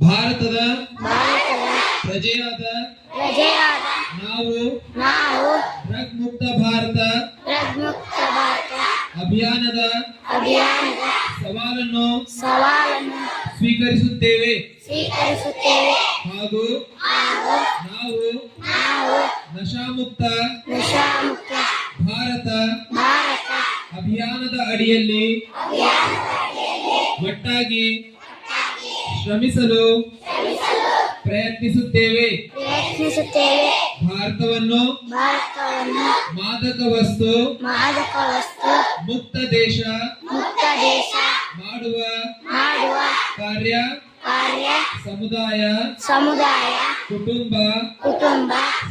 ಭಾರತದ ಪ್ರಜೆಯಾದ ನಾವು ಡ್ರಗ್ ಮುಕ್ತ ಭಾರತ ಅಭಿಯಾನದ ಸವಾಲನ್ನು ಸ್ವೀಕರಿಸುತ್ತೇವೆ ಹಾಗೂ ನಾವು ನಶಾಮುಕ್ತ ಭಾರತ ಅಭಿಯಾನದ ಅಡಿಯಲ್ಲಿ ಒಟ್ಟಾಗಿ ಶ್ರಮಿಸಲು ಪ್ರಯತ್ನಿಸುತ್ತೇವೆ. ಭಾರತವನ್ನು ಮಾದಕ ವಸ್ತು ಮುಕ್ತ ದೇಶ ಮಾಡುವ ಕಾರ್ಯ ಸಮುದಾಯ ಕುಟುಂಬ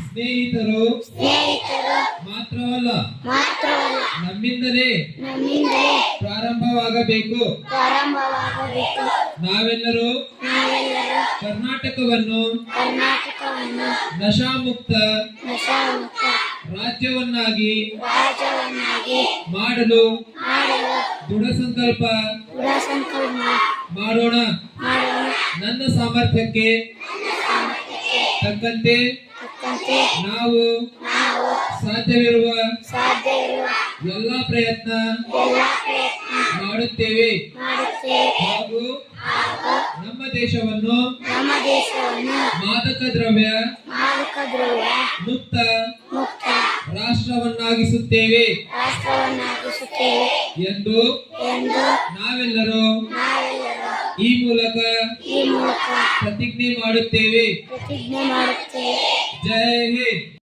ಸ್ನೇಹಿತರು ಮಾತ್ರವಲ್ಲ ನಮ್ಮಿಂದಲೇ ಪ್ರಾರಂಭವಾಗಬೇಕು. ನಾವೆಲ್ಲರೂ ಕರ್ನಾಟಕವನ್ನು ನಶಾಮುಕ್ತ ರಾಜ್ಯವನ್ನಾಗಿ ಮಾಡಲು ದೃಢ ಸಂಕಲ್ಪ ಮಾಡೋಣ. ನನ್ನ ಸಾಮರ್ಥ್ಯಕ್ಕೆ ತಕ್ಕಂತೆ ನಾವು ಸಾಧ್ಯವಿರುವ ಎಲ್ಲ ಪ್ರಯತ್ನ ಮಾಡುತ್ತೇವೆ ಹಾಗೂ ನಮ್ಮ ದೇಶವನ್ನು ಮಾದಕ ದ್ರವ್ಯ ಮುಕ್ತ ರಾಷ್ಟ್ರವನ್ನಾಗಿಸುತ್ತೇವೆ ಎಂದು ನಾವೆಲ್ಲರೂ ಈ ಮೂಲಕ ಪ್ರತಿಜ್ಞೆ ಮಾಡುತ್ತೇವೆ. ಜೈ ಹಿಂದ್.